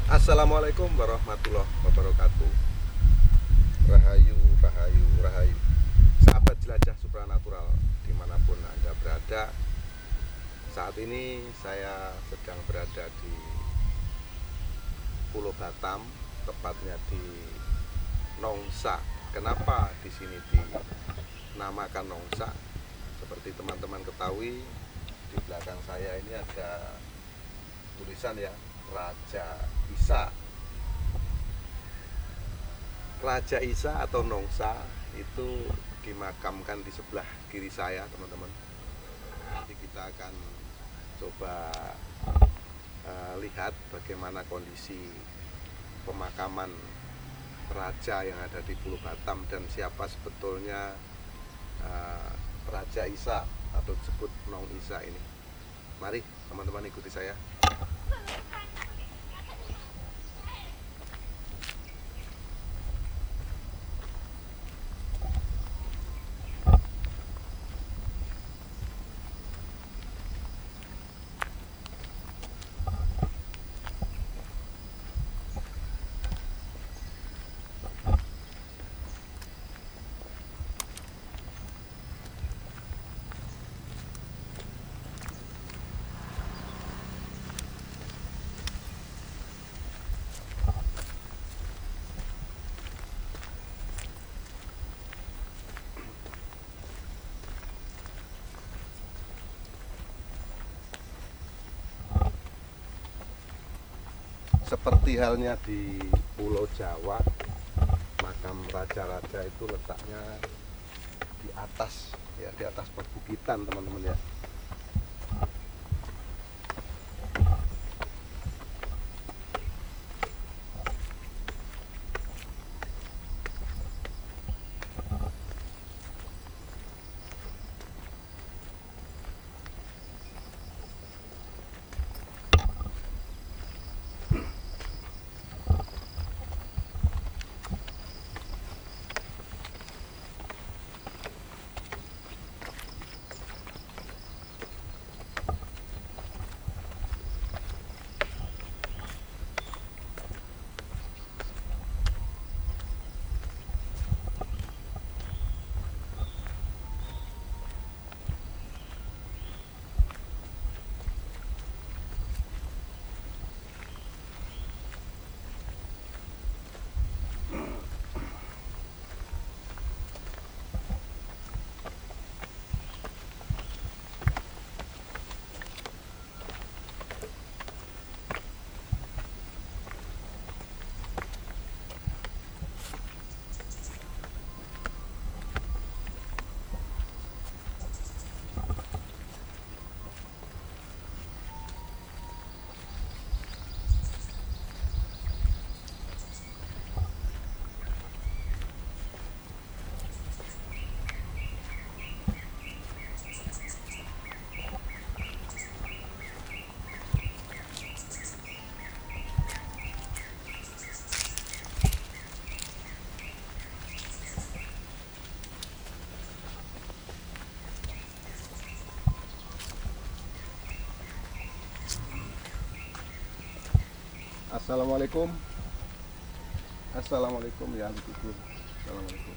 Assalamualaikum warahmatullahi wabarakatuh. Rahayu, rahayu, rahayu. Sahabat jelajah supranatural dimanapun Anda berada. Saat ini saya sedang berada di Pulau Batam, tepatnya di Nongsa. Kenapa di sini dinamakan Nongsa? Seperti teman-teman ketahui, di belakang saya ini ada tulisan ya, Raja Isa. Raja Isa atau Nongsa itu dimakamkan di sebelah kiri saya, teman-teman. Nanti kita akan coba lihat bagaimana kondisi pemakaman raja yang ada di Pulau Batam dan siapa sebetulnya Raja Isa atau disebut Nong Isa ini. Mari teman-teman ikuti saya. Seperti halnya di Pulau Jawa, makam raja-raja itu letaknya di atas ya, di atas perbukitan, teman-teman ya. Assalamualaikum. Assalamualaikum ya ahli kubur. Assalamualaikum.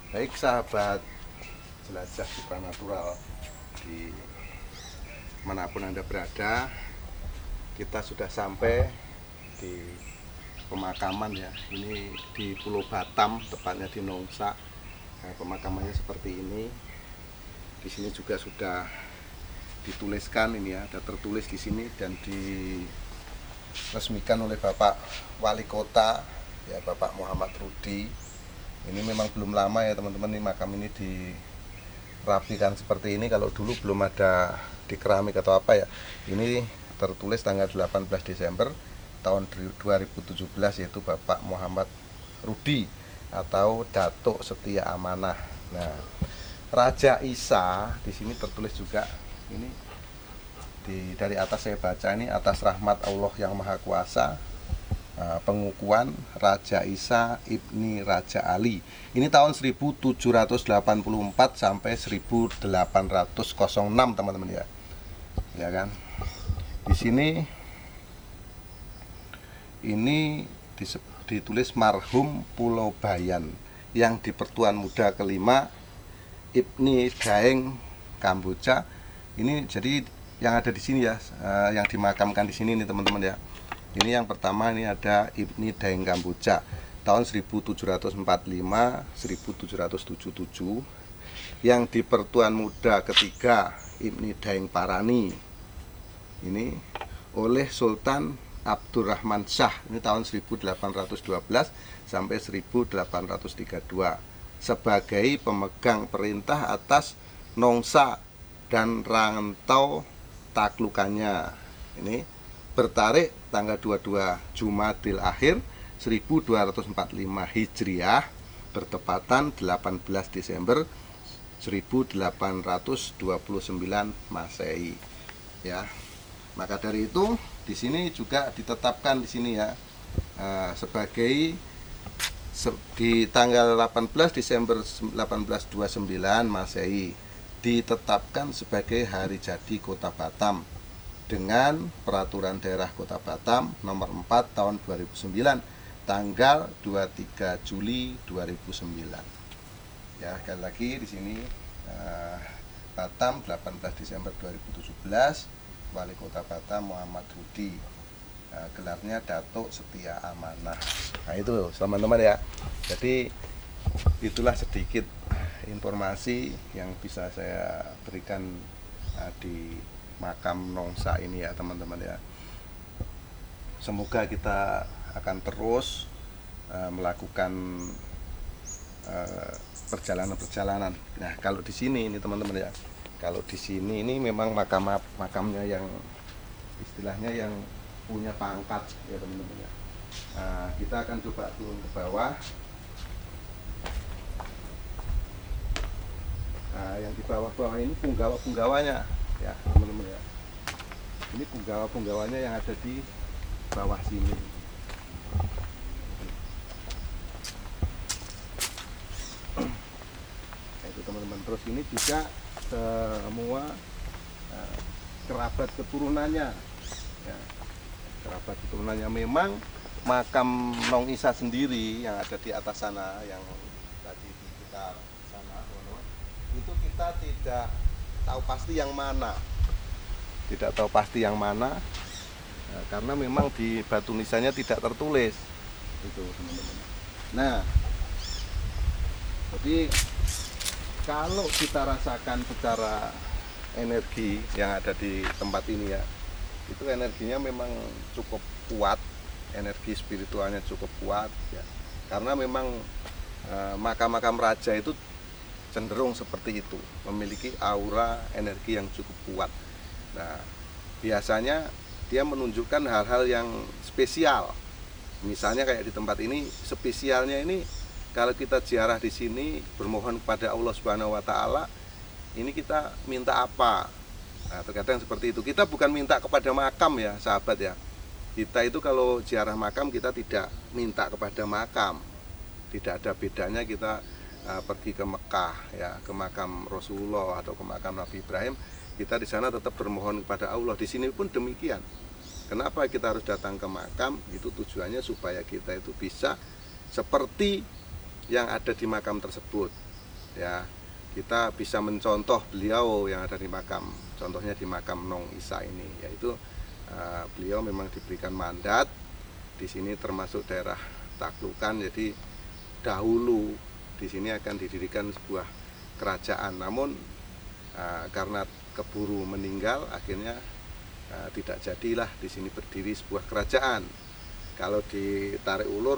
Baik sahabat jelajah supranatural di manapun Anda berada, kita sudah sampai di pemakaman ya. Ini di Pulau Batam, tepatnya di Nongsa. Nah, pemakamannya seperti ini. Di sini juga sudah dituliskan ini ya, ada tertulis di sini dan diresmikan oleh Bapak Wali Kota ya, Bapak Muhammad Rudi. Ini memang belum lama ya teman-teman, ini makam ini dirapikan seperti ini. Kalau dulu belum ada di keramik atau apa ya. Ini tertulis tanggal 18 Desember tahun 2017, yaitu Bapak Muhammad Rudi atau Datuk Setia Amanah. Nah, Raja Isa di sini tertulis juga ini dari atas saya baca ini, atas rahmat Allah yang Maha Kuasa pengukuhan Raja Isa Ibni Raja Ali. Ini tahun 1784 sampai 1806 teman-teman ya. Ya kan? Di sini ini ditulis marhum Pulau Bayan yang di Pertuan Muda kelima Ibni Daeng Kamboja. Ini jadi yang ada di sini ya, yang dimakamkan di sini nih teman-teman ya. Ini yang pertama, ini ada Ibni Daeng Kamboja tahun 1745 1777. Yang di Pertuan Muda ketiga Ibni Daeng Parani ini oleh Sultan Abdurrahman Shah, ini tahun 1812 sampai 1832 sebagai pemegang perintah atas Nongsa dan rantau taklukannya. Ini bertarik tanggal 22 Jumadil Akhir 1245 Hijriah bertepatan 18 Desember 1829 Masehi. Ya. Maka dari itu di sini juga ditetapkan di sini ya sebagai di tanggal 18 Desember 1829 Masehi ditetapkan sebagai hari jadi Kota Batam dengan Peraturan Daerah Kota Batam nomor 4 tahun 2009 tanggal 23 Juli 2009. Ya, sekali lagi di sini Batam 18 Desember 2017, Wali Kota Batam Muhammad Rudi, gelarnya Datuk Setia Amanah. Nah itu teman-teman ya. Jadi itulah sedikit informasi yang bisa saya berikan di makam Nongsa ini ya teman-teman ya. Semoga kita akan terus melakukan perjalanan-perjalanan. Nah kalau di sini ini teman-teman ya, kalau di sini ini memang makamnya yang istilahnya yang punya pangkat ya teman-teman ya. Nah, kita akan coba turun ke bawah. Nah, yang di bawah-bawah ini punggawa-punggawanya ya teman-teman ya. Ini punggawa-punggawanya yang ada di bawah sini. Itu teman-teman. Terus ini juga semua kerabat keturunannya ya. Kerabat keturunannya memang makam Nong Isa sendiri yang ada di atas sana yang tadi kita sana itu kita tidak tahu pasti yang mana, karena memang di batu nisannya tidak tertulis itu teman-teman. Nah jadi kalau kita rasakan secara energi yang ada di tempat ini ya, itu energinya memang cukup kuat, energi spiritualnya cukup kuat ya. Karena memang makam-makam raja itu cenderung seperti itu, memiliki aura energi yang cukup kuat. Nah, biasanya dia menunjukkan hal-hal yang spesial. Misalnya kayak di tempat ini, spesialnya ini kalau kita ziarah di sini bermohon kepada Allah Subhanahu wa taala, ini kita minta apa? Nah, terkadang seperti itu. Kita bukan minta kepada makam ya, sahabat ya. Kita itu kalau ziarah makam kita tidak minta kepada makam. Tidak ada bedanya kita pergi ke Mekah ya, ke makam Rasulullah atau ke makam Nabi Ibrahim. Kita di sana tetap bermohon kepada Allah. Di sini pun demikian. Kenapa kita harus datang ke makam? Itu tujuannya supaya kita itu bisa seperti yang ada di makam tersebut ya. Kita bisa mencontoh beliau yang ada di makam, contohnya di makam Nong Isa ini, yaitu beliau memang diberikan mandat di sini termasuk daerah taklukan. Jadi dahulu di sini akan didirikan sebuah kerajaan, namun karena keburu meninggal akhirnya tidak jadilah di sini berdiri sebuah kerajaan. Kalau ditarik ulur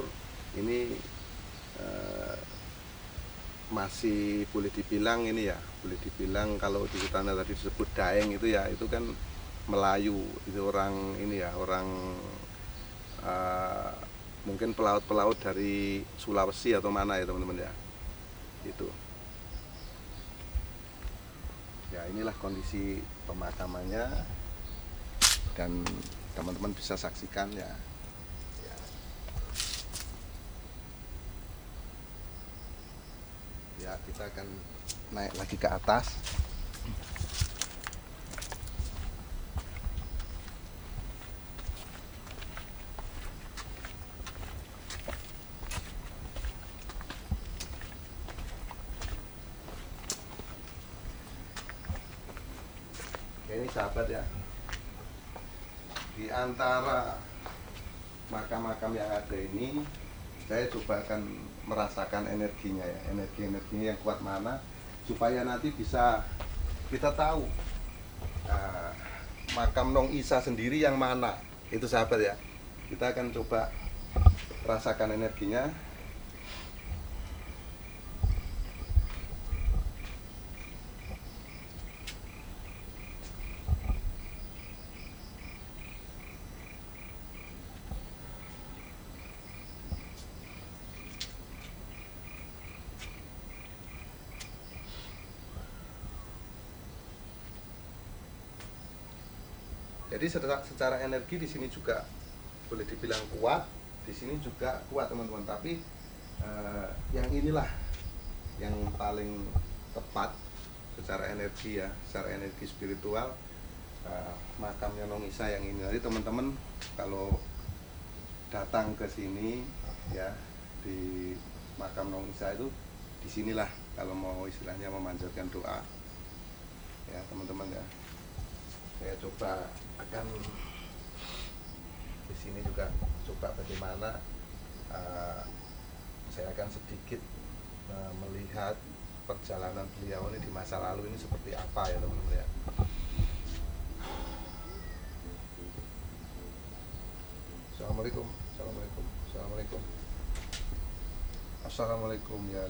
ini masih boleh dibilang ini ya, boleh dibilang kalau di sana tadi disebut Daeng itu ya, itu kan Melayu, itu orang ini ya, orang mungkin pelaut-pelaut dari Sulawesi atau mana ya teman-teman ya, itu ya. Inilah kondisi pemakamannya dan teman-teman bisa saksikan ya. Ya, kita akan naik lagi ke atas. Ini sahabat ya, di antara makam-makam yang ada ini, saya coba akan merasakan energinya ya, energi-energinya yang kuat mana, supaya nanti bisa kita tahu makam Nong Isa sendiri yang mana. Itu sahabat ya, kita akan coba rasakan energinya. Jadi secara energi di sini juga boleh dibilang kuat, di sini juga kuat teman-teman. Tapi yang inilah yang paling tepat secara energi ya, secara energi spiritual, makamnya Nong Isa yang ini. Nanti teman-teman kalau datang ke sini ya, di makam Nong Isa itu disinilah kalau mau istilahnya memanjatkan doa ya teman-teman ya. Saya coba akan di sini juga coba bagaimana saya akan sedikit melihat perjalanan beliau ini di masa lalu ini seperti apa ya teman-teman ya. Assalamualaikum, assalamualaikum, assalamualaikum, assalamualaikum ya.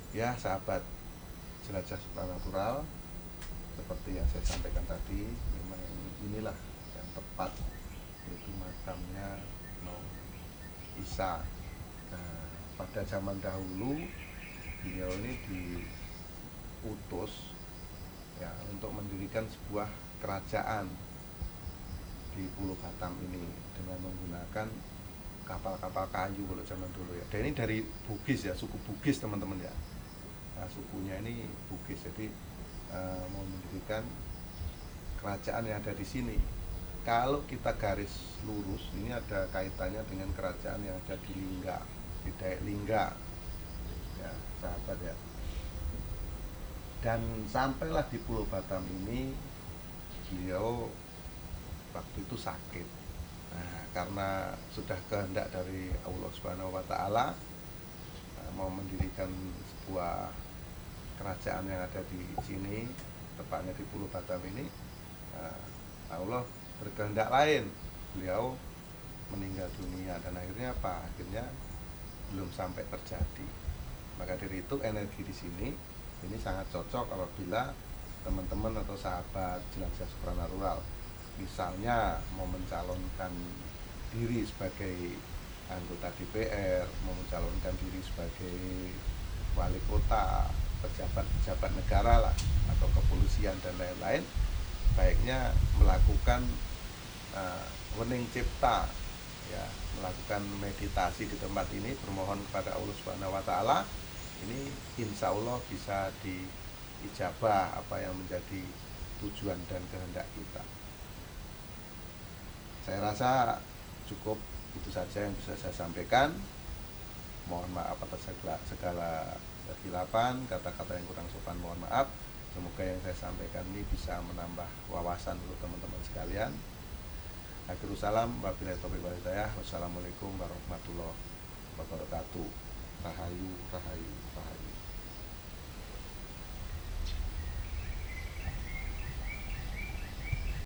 Ya sahabat jelajah supranatural, seperti yang saya sampaikan tadi, memang inilah yang tepat, yaitu makamnya Nong Isa. Nah, pada zaman dahulu beliau ini diutus ya untuk mendirikan sebuah kerajaan di Pulau Batam ini dengan menggunakan kapal-kapal kayu kalau zaman dulu ya. Dan ini dari Bugis ya, suku Bugis teman-teman ya. Nah, sukunya ini Bugis, jadi mau mendirikan kerajaan yang ada di sini. Kalau kita garis lurus, ini ada kaitannya dengan kerajaan yang ada di Lingga, di Dayak Lingga, ya sahabat ya. Dan sampailah di Pulau Batam ini, beliau waktu itu sakit. Nah, karena sudah kehendak dari Allah Subhanahu Wa Taala mau mendirikan sebuah kerajaan yang ada di sini, tepatnya di Pulau Batam ini, Allah berkehendak lain, beliau meninggal dunia. Dan akhirnya apa? Akhirnya belum sampai terjadi. Maka dari itu energi di sini ini sangat cocok apabila teman-teman atau sahabat jelajah supranatural misalnya mau mencalonkan diri sebagai anggota DPR, mau mencalonkan diri sebagai wali kota, pejabat-pejabat negara lah, atau kepolisian dan lain-lain, baiknya melakukan wening cipta ya, melakukan meditasi di tempat ini, bermohon kepada Allah Subhanahu Wa Taala. Ini insya Allah bisa diijabah apa yang menjadi tujuan dan kehendak kita. Saya rasa cukup itu saja yang bisa saya sampaikan. Mohon maaf atas segala kesilapan, kata-kata yang kurang sopan mohon maaf. Semoga yang saya sampaikan ini bisa menambah wawasan untuk teman-teman sekalian. Akhirul salam, wabillahi taufiq wal hidayah. Wassalamualaikum warahmatullahi wabarakatuh. Rahayu, rahayu, rahayu.